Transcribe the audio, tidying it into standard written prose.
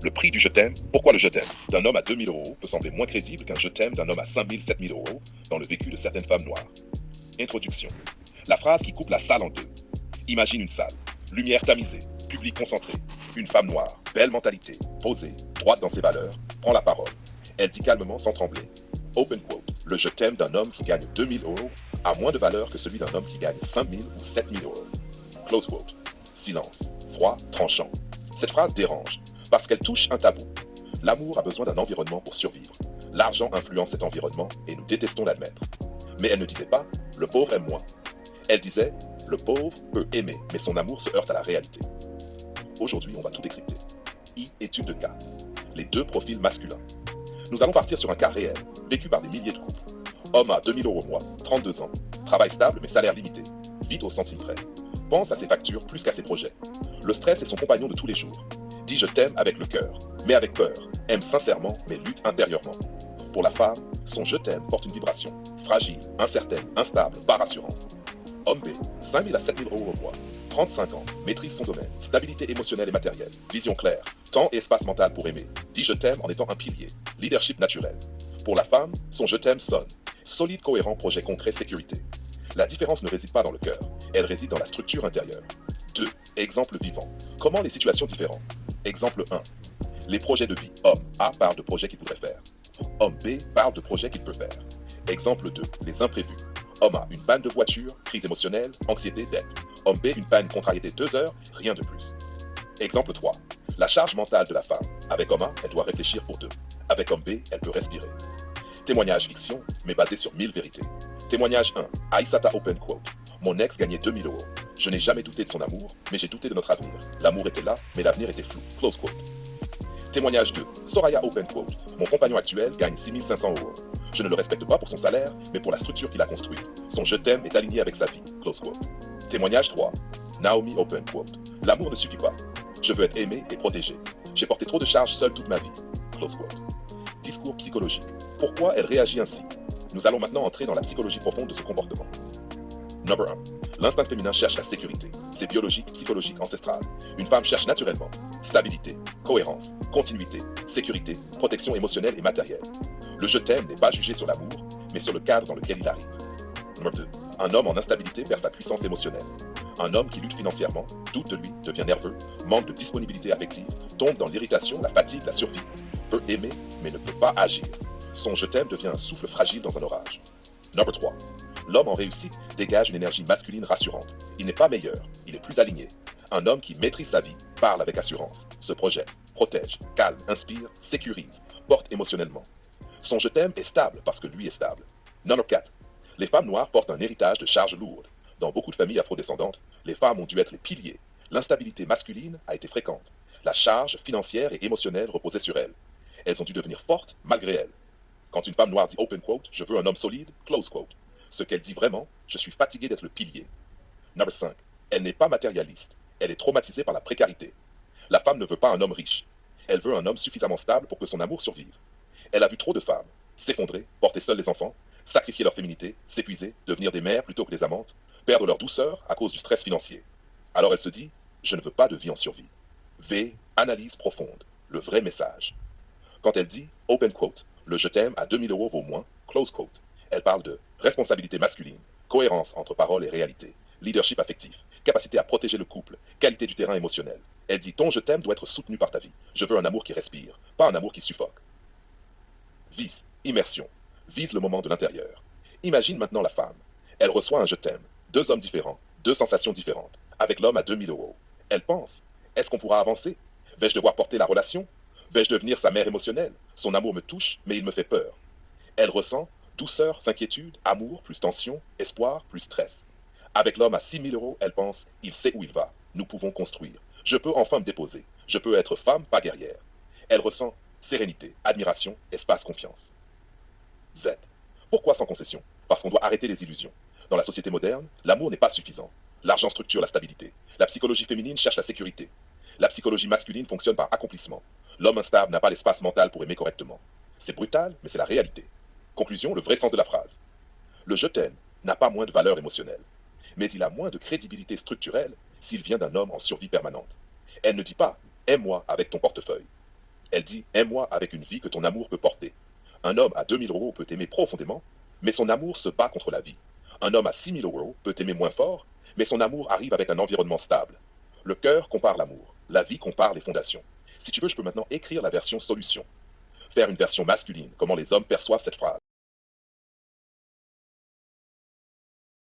Le prix du je t'aime, pourquoi le je t'aime d'un homme à 2000 euros peut sembler moins crédible qu'un je t'aime d'un homme à 5000, 7000 euros dans le vécu de certaines femmes noires. Introduction. La phrase qui coupe la salle en deux. Imagine une salle, lumière tamisée, public concentré. Une femme noire, belle mentalité, posée, droite dans ses valeurs, prend la parole. Elle dit calmement sans trembler. Open quote. Le je t'aime d'un homme qui gagne 2000 euros a moins de valeur que celui d'un homme qui gagne 5000 ou 7000 euros. Close quote. Silence, froid, tranchant. Cette phrase dérange parce qu'elle touche un tabou. L'amour a besoin d'un environnement pour survivre. L'argent influence cet environnement et nous détestons l'admettre. Mais elle ne disait pas « le pauvre aime moins ». Elle disait « le pauvre peut aimer, mais son amour se heurte à la réalité ». Aujourd'hui, on va tout décrypter. Étude de cas. Les deux profils masculins. Nous allons partir sur un cas réel, vécu par des milliers de couples. Homme à 2000 euros mois, 32 ans, travail stable mais salaire limité, vite au centime près. Pense à ses factures plus qu'à ses projets. Le stress est son compagnon de tous les jours. Dit je t'aime avec le cœur, mais avec peur. Aime sincèrement, mais lutte intérieurement. Pour la femme, son je t'aime porte une vibration. Fragile, incertaine, instable, pas rassurante. Homme B, 5000 à 7000 euros au mois. 35 ans, maîtrise son domaine, stabilité émotionnelle et matérielle, vision claire, temps et espace mental pour aimer. Dit je t'aime en étant un pilier, leadership naturel. Pour la femme, son je t'aime sonne. Solide, cohérent, projet concret, sécurité. La différence ne réside pas dans le cœur, elle réside dans la structure intérieure. 2. Exemple vivant. Comment les situations différentes. Exemple 1. Les projets de vie. Homme A parle de projets qu'il voudrait faire. Homme B parle de projets qu'il peut faire. Exemple 2. Les imprévus. Homme A, une panne de voiture, crise émotionnelle, anxiété, dette. Homme B, une panne, contrariété 2 heures, rien de plus. Exemple 3. La charge mentale de la femme. Avec homme A, elle doit réfléchir pour 2. Avec homme B, elle peut respirer. Témoignage fiction, mais basé sur 1000 vérités. Témoignage 1. Aïssata open quote. Mon ex gagnait 2000 euros. Je n'ai jamais douté de son amour, mais j'ai douté de notre avenir. L'amour était là, mais l'avenir était flou. Close quote. Témoignage 2. Soraya open quote. Mon compagnon actuel gagne 6500 euros. Je ne le respecte pas pour son salaire, mais pour la structure qu'il a construite. Son je t'aime est aligné avec sa vie. Close quote. Témoignage 3. Naomi open quote. L'amour ne suffit pas. Je veux être aimé et protégé. J'ai porté trop de charges seule toute ma vie. Close quote. Discours psychologique. Pourquoi elle réagit ainsi? Nous allons maintenant entrer dans la psychologie profonde de ce comportement. Number 1. L'instinct féminin cherche la sécurité. C'est biologique, psychologique, ancestral. Une femme cherche naturellement stabilité, cohérence, continuité, sécurité, protection émotionnelle et matérielle. Le je t'aime n'est pas jugé sur l'amour, mais sur le cadre dans lequel il arrive. Number 2. Un homme en instabilité perd sa puissance émotionnelle. Un homme qui lutte financièrement, doute de lui, devient nerveux, manque de disponibilité affective, tombe dans l'irritation, la fatigue, la survie, peut aimer, mais ne peut pas agir. Son je t'aime devient un souffle fragile dans un orage. Number 3. L'homme en réussite dégage une énergie masculine rassurante. Il n'est pas meilleur, il est plus aligné. Un homme qui maîtrise sa vie, parle avec assurance, se projette, protège, calme, inspire, sécurise, porte émotionnellement. Son je t'aime est stable parce que lui est stable. Number 4. Les femmes noires portent un héritage de charges lourdes. Dans beaucoup de familles afrodescendantes, les femmes ont dû être les piliers. L'instabilité masculine a été fréquente. La charge financière et émotionnelle reposait sur elles. Elles ont dû devenir fortes malgré elles. Quand une femme noire dit open quote, je veux un homme solide, close quote. Ce qu'elle dit vraiment, je suis fatiguée d'être le pilier. Number 5. Elle n'est pas matérialiste. Elle est traumatisée par la précarité. La femme ne veut pas un homme riche. Elle veut un homme suffisamment stable pour que son amour survive. Elle a vu trop de femmes s'effondrer, porter seules les enfants, sacrifier leur féminité, s'épuiser, devenir des mères plutôt que des amantes, perdre leur douceur à cause du stress financier. Alors elle se dit, je ne veux pas de vie en survie. V. Analyse profonde. Le vrai message. Quand elle dit, open quote, le je t'aime à 2000 euros vaut moins, close quote, elle parle de responsabilité masculine, cohérence entre parole et réalité, leadership affectif, capacité à protéger le couple, qualité du terrain émotionnel. Elle dit, ton je t'aime doit être soutenu par ta vie. Je veux un amour qui respire, pas un amour qui suffoque. Vise, immersion, vise le moment de l'intérieur. Imagine maintenant la femme. Elle reçoit un je t'aime, 2 hommes différents, 2 sensations différentes, avec l'homme à 2000 euros. Elle pense, est-ce qu'on pourra avancer? Vais-je devoir porter la relation? Vais-je devenir sa mère émotionnelle? Son amour me touche, mais il me fait peur. Elle ressent douceur, inquiétude, amour, plus tension, espoir, plus stress. Avec l'homme à 6000 euros, elle pense, il sait où il va. Nous pouvons construire. Je peux enfin me déposer. Je peux être femme, pas guerrière. Elle ressent sérénité, admiration, espace, confiance. Z. Pourquoi sans concession? Parce qu'on doit arrêter les illusions. Dans la société moderne, l'amour n'est pas suffisant. L'argent structure la stabilité. La psychologie féminine cherche la sécurité. La psychologie masculine fonctionne par accomplissement. L'homme instable n'a pas l'espace mental pour aimer correctement. C'est brutal, mais c'est la réalité. Conclusion, le vrai sens de la phrase. Le je t'aime n'a pas moins de valeur émotionnelle, mais il a moins de crédibilité structurelle s'il vient d'un homme en survie permanente. Elle ne dit pas « aime-moi avec ton portefeuille ». Elle dit « Aime-moi avec une vie que ton amour peut porter ». Un homme à 2 000 € peut t'aimer profondément, mais son amour se bat contre la vie. Un homme à 6 000 € peut t'aimer moins fort, mais son amour arrive avec un environnement stable. Le cœur compare l'amour, la vie compare les fondations. Si tu veux, je peux maintenant écrire la version solution. Faire une version masculine, comment les hommes perçoivent cette phrase.